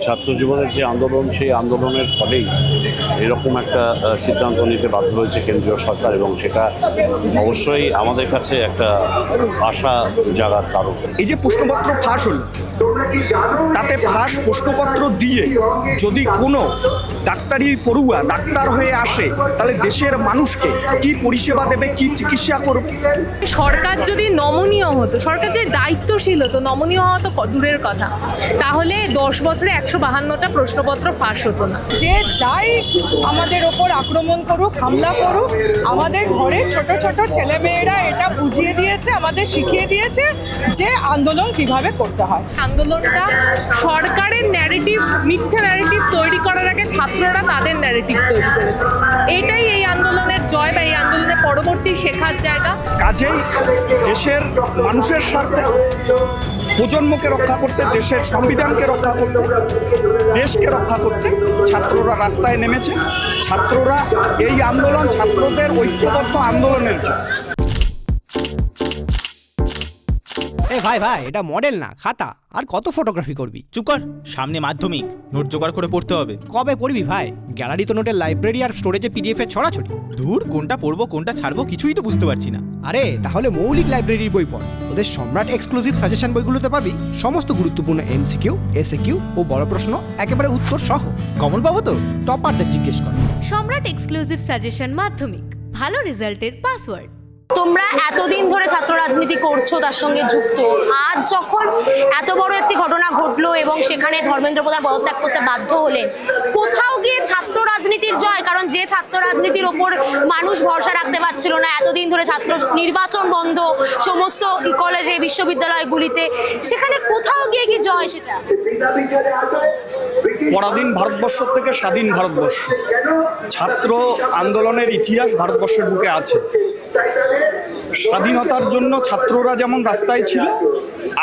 ছাত্র জীবনের যে আন্দোলন, সেই আন্দোলনের ফলেই এরকম একটা সিদ্ধান্ত নিতে বাধ্য হয়েছে কেন্দ্রীয় সরকার, এবং সেটা অবশ্যই আমাদের কাছে একটা আশা জাগার কারণ। এই যে প্রশ্নপত্র ফাঁস হলো, তাতে ফাঁস প্রশ্নপত্র দিয়ে যদি কোনো ডাক্তারি পড়ুয়া ডাক্তার হয়ে আসে, তাহলে দেশের মানুষকে কি পরিষেবা দেবে, কি চিকিৎসা করবে? সরকার যদি নমনীয় হতো, সরকার যে দায়িত্বশীল হতো, নমনীয় হওয়া তো দূরের কথা, তাহলে 10 বছরে 152টা প্রশ্নপত্র ফাঁস হতো না। যে যাই আমাদের ওপর আক্রমণ করুক, হামলা করুক, আমাদের ঘরে ছোট ছোট ছেলেমেয়েরা এটা বুঝিয়ে দিয়েছে, আমাদের শিখিয়ে দিয়েছে যে আন্দোলন কিভাবে করতে হয়। আন্দোলনটা সরকারের ন্যারেটিভ, মিথ্যা ন্যারেটিভ তৈরি করার আগে ছাত্ররা তাদের ন্যারেটিভ তৈরি করেছে। এটাই এই আন্দোলনের জয় বা এই আন্দোলনের পরবর্তী শেখার জায়গা। কাজেই দেশের মানুষের স্বার্থে, প্রজন্মকে রক্ষা করতে, দেশের সংবিধানকে রক্ষা করতে, দেশকে রক্ষা করতে ছাত্ররা রাস্তায় নেমেছে। ছাত্ররা এই আন্দোলন ছাত্রদের ঐক্যবদ্ধ আন্দোলনের জন্য। ভাই ভাই, এটা মডেল না খাতা, আর কত ফটোগ্রাফি করবি? চুপ কর, সামনে মাধ্যমিক, নোট জোগাড় করে পড়তে হবে। কবে পড়বি ভাই? গ্যালারি তো নোটের লাইব্রেরি আর স্টোরেজে পিডিএফ এর ছড়াছড়ি। ধুর, কোনটা পড়বো কোনটা ছাড়বো কিছুই তো বুঝতে পারছি না। আরে তাহলে মৌলিক লাইব্রেরির বই পড়। ওদের সম্রাট এক্সক্লুসিভ সাজেশন বইগুলোতে পাবি সমস্ত গুরুত্বপূর্ণ এমসিকিউ, এসএকিউ ও বড় প্রশ্ন একেবারে উত্তর সহ। কমন পাবো তো? টপারদের জিজ্ঞেস কর। সম্রাট এক্সক্লুসিভ সাজেশন মাধ্যমিক, ভালো রেজাল্টের পাসওয়ার্ড। তোমরা এতদিন ধরে ছাত্র রাজনীতি করছো, তার সঙ্গে যুক্ত, আজ যখন এত বড় একটি ঘটনা ঘটলো এবং সেখানে ধর্মেন্দ্র প্রধান পদত্যাগ করতে বাধ্য হলেন, কোথাও গিয়ে ছাত্র রাজনীতির জয়? কারণ যে ছাত্র রাজনীতির ওপর মানুষ ভরসা রাখতে পারছিল না, এতদিন ধরে ছাত্র নির্বাচন বন্ধ সমস্ত কলেজে বিশ্ববিদ্যালয়গুলিতে, সেখানে কোথাও গিয়ে কি জয় সেটা? পরাধীন ভারতবর্ষ থেকে স্বাধীন ভারতবর্ষ, ছাত্র আন্দোলনের ইতিহাস ভারতবর্ষের বুকে আছে। স্বাধীনতার জন্য ছাত্ররা যেমন রাস্তায় ছিল,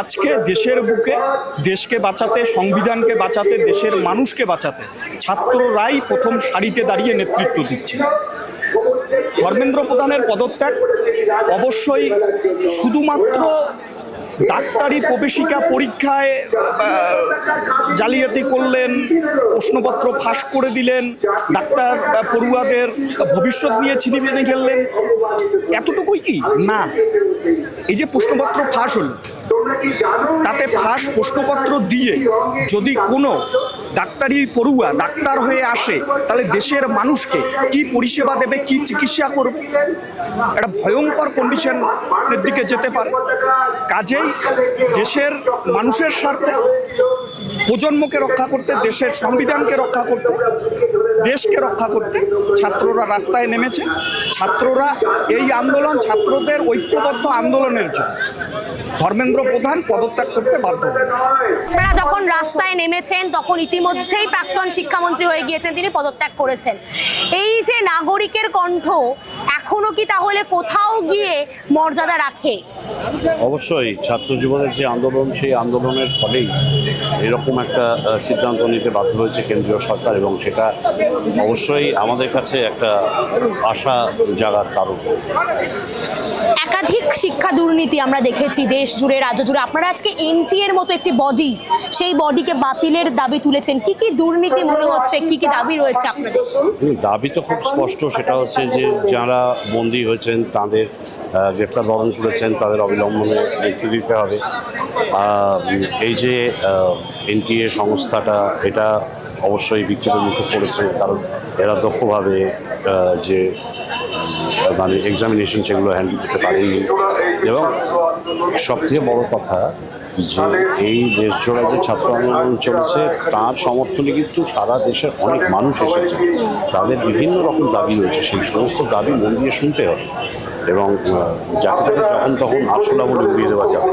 আজকে দেশের বুকে দেশকে বাঁচাতে, সংবিধানকে বাঁচাতে, দেশের মানুষকে বাঁচাতে ছাত্ররাই প্রথম সারিতে দাঁড়িয়ে নেতৃত্ব দিচ্ছে। ধর্মেন্দ্র প্রধানের পদত্যাগ অবশ্যই শুধুমাত্র ডাক্তারি প্রবেশিকা পরীক্ষায় জালিয়াতি করলেন, প্রশ্নপত্র ফাঁস করে দিলেন, ডাক্তার পড়ুয়াদের ভবিষ্যৎ নিয়ে ছিনিমিনি খেললেন, এতটুকুই কি না? এই যে প্রশ্নপত্র ফাঁস হলো, তাতে ফাঁস প্রশ্নপত্র দিয়ে যদি কোনো ডাক্তারি পড়ুয়া ডাক্তার হয়ে আসে, তাহলে দেশের মানুষকে কি পরিষেবা দেবে, কি চিকিৎসা করবে? একটা ভয়ঙ্কর কন্ডিশনের দিকে যেতে পারে। কাজেই দেশের মানুষের স্বার্থে, প্রজন্মকে রক্ষা করতে, দেশের সংবিধানকে রক্ষা করতে, দেশকে রক্ষা করতে ছাত্ররা রাস্তায় নেমেছে। ছাত্ররা এই আন্দোলন ছাত্রদের ঐক্যবদ্ধ আন্দোলনের জন্য। ধর্মেন্দ্র প্রধান পদত্যাগ করতে বাধ্য হন। আপনারা যখন রাস্তায় নেমেছেন তখন ইতিমধ্যেই প্রাক্তন শিক্ষামন্ত্রী হয়ে গিয়েছেন, তিনি পদত্যাগ করেছেন। এই যে নাগরিকের কণ্ঠ এখনো কি তাহলে কোথাও গিয়ে মর্যাদা রাখে? অবশ্যই ছাত্র জীবনের যে আন্দোলন, সেই আন্দোলনের ফলেই এরকম একটা সিদ্ধান্ত নিতে বাধ্য হয়েছে কেন্দ্রীয় সরকার, এবং সেটা অবশ্যই আমাদের কাছে একটা আশা জাগার কারণ। একাধিক শিক্ষা দুর্নীতি আমরা দেখেছি দেশ জুড়ে, রাজ্য জুড়ে। আপনারা আজকে এনটিএ এর মতো একটি বডি, সেই বডিকে বাতিলের দাবি তুলেছেন। কি কি দুর্নীতি মনে হচ্ছে, কি কি দাবি রয়েছে আপনাদের? দাবি তো খুব স্পষ্ট, সেটা হচ্ছে যে যারা বন্দী হয়েছেন, তাদের গ্রেপ্তার বরণ করেছেন, তাদের অবিলম্বনে মুক্তি দিতে হবে। এই যে এনটিএ সংস্থাটা, এটা অবশ্যই বিক্ষোভের মুখে পড়েছে, কারণ এরা দক্ষভাবে যে মানে এক্সামিনেশন সেগুলো হ্যান্ডেল করতে পারেনি। এবং সবথেকে বড় কথা যে এই দেশ জোড়ায় যে ছাত্র আন্দোলন চলেছে, তার সমর্থনে কিন্তু সারা দেশের অনেক মানুষ এসেছে। তাদের বিভিন্ন রকম দাবি রয়েছে, সেই সমস্ত দাবি মন দিয়ে শুনতে হবে, এবং যাকে তাকে যখন তখন আরশোলা বলে উড়িয়ে দেওয়া যাবে।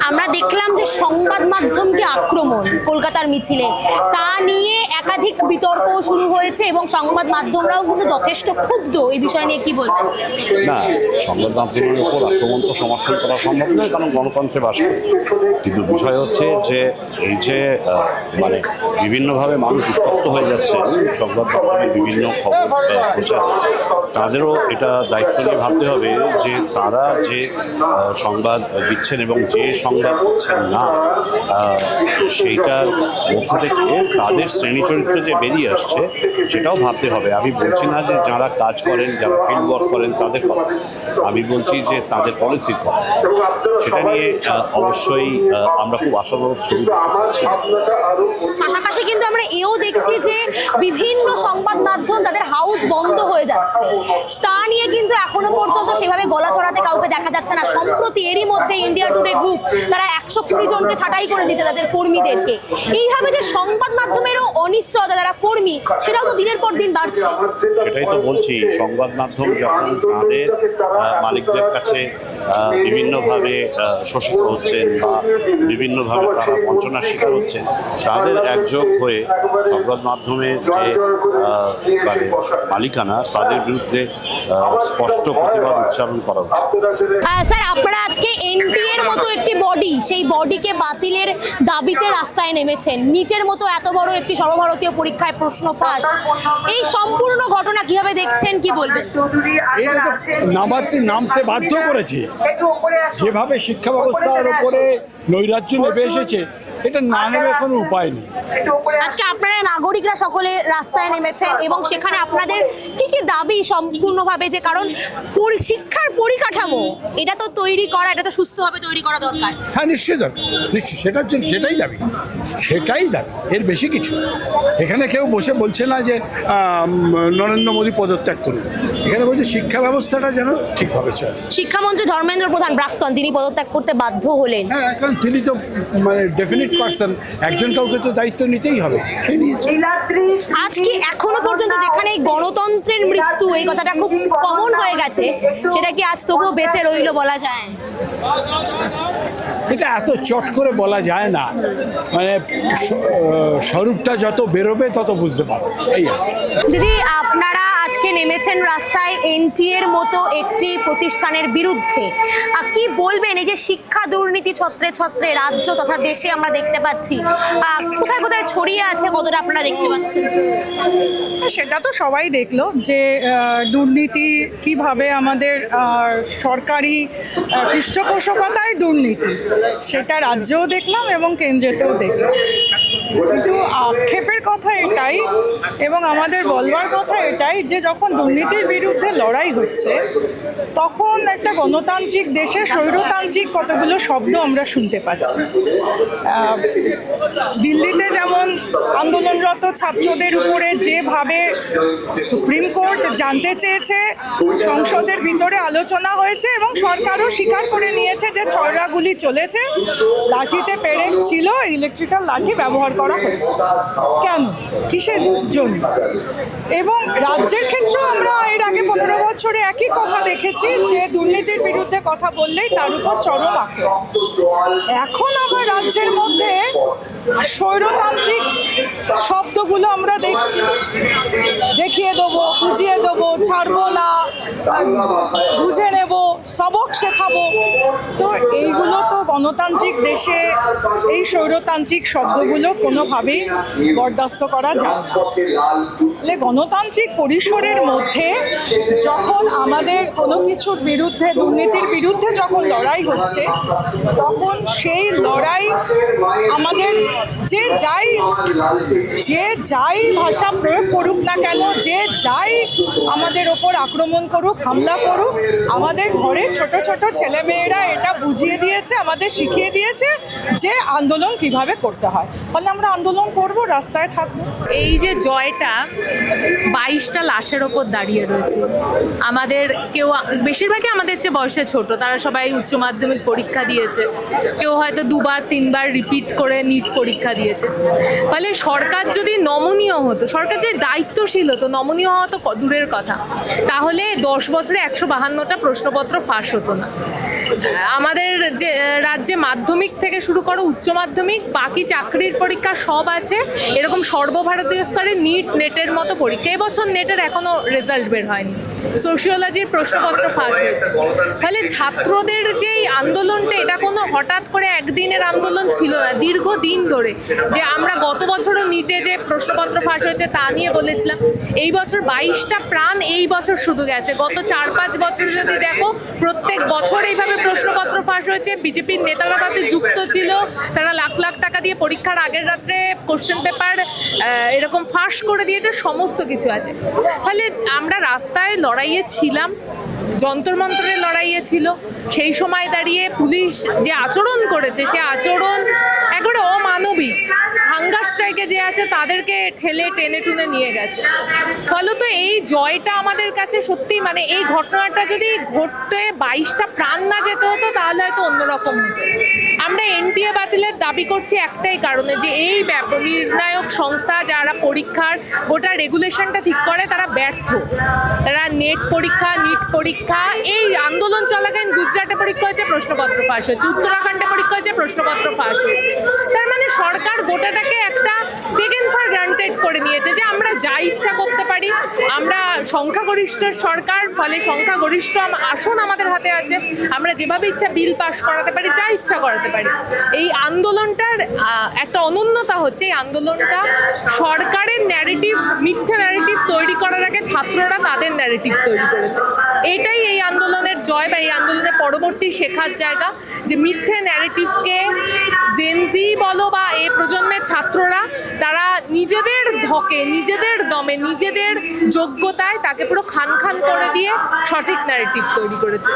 আমরা দেখলাম যে সংবাদ মাধ্যমকে আক্রমণ কলকাতার মিছিলে, তা নিয়ে একাধিক বিতর্ক শুরু হয়েছে এবং সংবাদ মাধ্যমরাও কিন্তু যথেষ্ট ক্ষুব্ধ। এই বিষয় নিয়ে কি বলবেন? না, সংবাদ মাধ্যমের উপর আক্রমণ তো সমর্থন করা সম্ভব নয়, কারণ গণতন্ত্রে বাস করে। কিন্তু বিষয় হচ্ছে যে এই যে মানে বিভিন্নভাবে মানুষ উত্তপ্ত হয়ে যাচ্ছে, সংবাদ মাধ্যমে বিভিন্ন খবর প্রচার, তাদেরও এটা দায়িত্ব নিয়ে ভাবতে হবে যে তারা যে সংবাদ দিচ্ছেন এবং যে সংবাদ দিচ্ছেন না, সেইটার মধ্যে থেকে তাদের শ্রেণী চরিত্র যে বেরিয়ে আসছে সেটাও ভাবতে হবে। আমি বলছি না যে যারা কাজ করেন, যারা ফিল্ড ওয়ার্ক করেন তাদের কথা, আমি বলছি যে তাদের পলিসির কথা। সেটা নিয়ে অবশ্যই আমরা খুব আশাবাদ ছবি পাচ্ছি। পাশাপাশি কিন্তু আমরা এও দেখছি যে বিভিন্ন সংবাদ মাধ্যম তাদের হাউস বন্ধ হয়ে যাচ্ছে, তা নিয়ে কিন্তু এখনো পর্যন্ত সেভাবে গলা চড়াতে কাউকে দেখা যাচ্ছে না। সম্প্রতি এরই মধ্যে ইন্ডিয়া টুডে গ্রুপ তারা 120 জনকে ছাঁটাই করে দিয়েছে তাদের কর্মীদেরকে। এইভাবে যে সংবাদ মাধ্যমেরও অনিশ্চয়তা, যারা কর্মী, সেটাও তো দিনের পর দিন বাড়ছে। সেটাই তো বলছি, সংবাদ মাধ্যম যখন তাদের মালিকদের কাছে বিভিন্নভাবে শোষিত হচ্ছেন বা বিভিন্নভাবে তারা বঞ্চনার শিকার হচ্ছেন, তাদের একযোগ হয়ে সংবাদ মাধ্যমের যে মানে মালিকানা, তাদের বিরুদ্ধে স্পষ্ট প্রতিবাদ উচ্চারণ করা উচিত। স্যার, আপনারা আজকে এনটিএ এর মতো একটি বডি, সেই বডিকে বাতিলের দাবিতে রাস্তায় নেমেছেন। নিটের মতো এত বড় একটি সর্বভারতীয় পরীক্ষায় প্রশ্ন ফাঁস, এই সম্পূর্ণ ঘটনা কিভাবে দেখছেন, কি বলবেন? এটা তো নামতে বাধ্য করেছে, যেভাবে শিক্ষা ব্যবস্থার উপরে নৈরাজ্য নেমে এসেছে, এটা না নেমে কোনো উপায় নেই। আজকে আপনারা নাগরিকরা সকলে রাস্তায় নেমেছেন এবং সেখানে আপনাদের কি কি দাবি সম্পূর্ণভাবে, যে কারণ শিক্ষার পরিকাঠামো এটা তো তৈরি করা, এটা তো সুস্থভাবে তৈরি করা দরকার। হ্যাঁ, নিশ্চয়ই দরকার, নিশ্চয়ই, সেটার জন্য সেটাই দাবি, এর বেশি কিছু। এখানে কেউ বসে বলছে না যে নরেন্দ্র মোদী পদত্যাগ করুন, এখানে বলছে শিক্ষা ব্যবস্থাটা যেন ঠিকভাবে চলে। শিক্ষামন্ত্রী ধর্মেন্দ্র প্রধান প্রাক্তন, তিনি পদত্যাগ করতে বাধ্য হলেন। হ্যাঁ, কারণ তিনি তো মানে ডেফিনিট পার্সন, একজন কাউকে তো দায়িত্ব নিতেই হবে, সেই নিয়েছে। আজকে এখনো পর্যন্ত যেখানে এই গণতন্ত্রের মৃত্যু, এই কথাটা খুব কমন হয়ে গেছে, সেটা কি আজ তবুও বেঁচে রইল বলা যায়? এটা এত চট করে বলা যায় না, মানে স্বরূপটা যত বেরোবে তত বুঝতে পারবে, এই আর কি। দিদি, আপনারা আজকে নেমেছেন রাস্তায় এনটিএ এর মতো একটি প্রতিষ্ঠানের বিরুদ্ধে, কি বলবেন? এই যে শিক্ষা দুর্নীতি ছত্রে ছত্রে রাজ্য তথা দেশে আমরা দেখতে পাচ্ছি, কোথায় কোথায় ছড়িয়ে আছে, কতটা আপনারা দেখতে পাচ্ছেন? সেটা তো সবাই দেখলো যে দুর্নীতি কিভাবে আমাদের সরকারি পৃষ্ঠপোষকতায় দুর্নীতি, সেটা রাজ্যেও দেখলাম এবং কেন্দ্রেতেও দেখলাম। কিন্তু আক্ষেপের কথা এটাই এবং আমাদের বলবার কথা এটাই যে যখন দুর্নীতির বিরুদ্ধে লড়াই হচ্ছে, তখন একটা গণতান্ত্রিক দেশে স্বৈরতান্ত্রিক কতগুলো শব্দ আমরা শুনতে পাচ্ছি। দিল্লিতে যেমন আন্দোলনরত ছাত্রদের উপরে যেভাবে সুপ্রিম কোর্ট জানতে চেয়েছে, সংসদের ভিতরে আলোচনা হয়েছে এবং সরকারও স্বীকার করে নিয়েছে যে ছড়াগুলি চলেছে, লাঠিতে পেরেক ছিল, ইলেকট্রিক্যাল লাঠি ব্যবহার করা হয়েছে। কেন, কিসের জন্য? এবং রাজ্যের ক্ষেত্রেও আমরা এর আগে 15 বছরে একই কথা দেখেছি যে দুর্নীতির বিরুদ্ধে কথা বললেই তার উপর চরম আক্রমণ। এখন আবার রাজ্যের মধ্যে স্বৈরতান্ত্রিক শব্দগুলো আমরা দেখছি, দেখিয়ে দেবো, বুঝিয়ে দেবো, ছাড়বো না, বুঝে নেব, সবক শেখাবো। তো এইগুলো তো গণতান্ত্রিক দেশে এই স্বৈরতান্ত্রিক শব্দগুলো কোনোভাবেই বরদাস্ত করা যায় না। তাহলে গণতান্ত্রিক পরিসরের মধ্যে যখন আমাদের কোনো কিছুর বিরুদ্ধে, দুর্নীতির বিরুদ্ধে যখন লড়াই হচ্ছে, তখন সেই লড়াই আমাদের যে যাই ভাষা প্রয়োগ করুক না কেন, যে যাই আমাদের ওপর আক্রমণ করুক, হামলা করুক, আমাদের ঘরে ছোট ছোট ছেলেমেয়েরা এটা বুঝিয়ে দিয়েছে, আমাদের শিখিয়ে দিয়েছে যে আন্দোলন কিভাবে করতে হয়। ফলে আমরা আন্দোলন করব, রাস্তায় থাকবো। এই যে জয়টা 22টা লাশের ওপর দাঁড়িয়ে রয়েছে, আমাদের কেউ, বেশিরভাগই আমাদের চেয়ে বয়সে ছোট, তারা সবাই উচ্চ মাধ্যমিক পরীক্ষা দিয়েছে, কেউ হয়তো 2বার 3বার রিপিট করে নিট পরীক্ষা দিয়েছে। ফলে সরকার যদি নমনীয় হতো, সরকার যে দায়িত্বশীল হতো, নমনীয় হওয়া তো দূরের কথা, তাহলে 10 বছরে 152টা প্রশ্নপত্র ফাঁস হতো না। আমাদের যে রাজ্যে মাধ্যমিক থেকে শুরু করো উচ্চ মাধ্যমিক, বাকি চাকরির পরীক্ষা সব আছে, এরকম সর্বভারতীয় স্তরে নিট, নেটের মতো পরীক্ষা। এবছর নেটের এখনো রেজাল্ট বের হয়নি, সোশিওলজির প্রশ্নপত্র ফাঁস হয়েছে। ফলে ছাত্রদের যে আন্দোলনটা, এটা কোনো হঠাৎ করে একদিনের আন্দোলন ছিল না, দীর্ঘদিন ধরে, যে আমরা গত বছরও নিটে যে প্রশ্নপত্র ফাঁস হয়েছে তা নিয়ে বলেছিলাম। এই বছর 22টা প্রাণ এই বছর শুধু গেছে। গত 4-5 বছরে যদি দেখো প্রত্যেক বছর এইভাবে প্রশ্নপত্র ফাঁস হয়েছে। বিজেপির নেতারা তাতে যুক্ত ছিল, তারা লাখ লাখ টাকা দিয়ে পরীক্ষার আগের রাত্রে কোশ্চেন পেপার এরকম ফাঁস করে দিয়েছে, সমস্ত কিছু আছে। ফলে আমরা রাস্তায় লড়াইয়ে ছিলাম, যন্তর মন্ত্রের লড়াইয়ে ছিল। সেই সময় দাঁড়িয়ে পুলিশ যে আচরণ করেছে সে আচরণ একবারে অমানবিক। হাঙ্গার স্ট্রাইকে যে আছে তাদেরকে ঠেলে টেনে টুনে নিয়ে গেছে। ফলত এই জয়টা আমাদের কাছে সত্যি, মানে এই ঘটনাটা যদি ঘটতে 22টা প্রাণ না যেতে হতো তাহলে হয়তো অন্যরকম হতো। আমরা এনটিএ বাতিলের দাবি করছি একটাই কারণে, যে এই নির্ণায়ক সংস্থা যারা পরীক্ষার গোটা রেগুলেশনটা ঠিক করে তারা ব্যর্থ। তারা নিট পরীক্ষা এই আন্দোলন চলাকালীন গুজরাটে পরীক্ষা হয়েছে, প্রশ্নপত্র ফাঁস হয়েছে, উত্তরাখণ্ডে পরীক্ষা হয়েছে, প্রশ্নপত্র ফাঁস হয়েছে। তার মানে সরকার গোটাটাকে একটা টেকেন ফর গ্রান্টেড করে নিয়েছে যে আমরা যা ইচ্ছা করতে পারি, আমরা সংখ্যাগরিষ্ঠ সরকার, ফলে সংখ্যাগরিষ্ঠ আসন আমাদের হাতে আছে, আমরা যেভাবে ইচ্ছা বিল পাস করাতে পারি, যা ইচ্ছা করাতে পারি। এই আন্দোলনটার একটা অনন্যতা হচ্ছে এই আন্দোলনটা সরকারের ন্যারেটিভ, মিথ্যে ন্যারেটিভ তৈরি করার আগে ছাত্ররা তাদের ন্যারেটিভ তৈরি করেছে। এটাই এই আন্দোলনের জয় বা এই আন্দোলনের পরবর্তী শেখার জায়গা, যে মিথ্যে ন্যারেটিভকে জেনজি বলো বা এই প্রজন্মের ছাত্ররা তারা নিজেদের ধকে, নিজেদের দমে, নিজেদের যোগ্যতায় তাকে পুরো খান খান করে দিয়ে সঠিক ন্যারেটিভ তৈরি করেছে।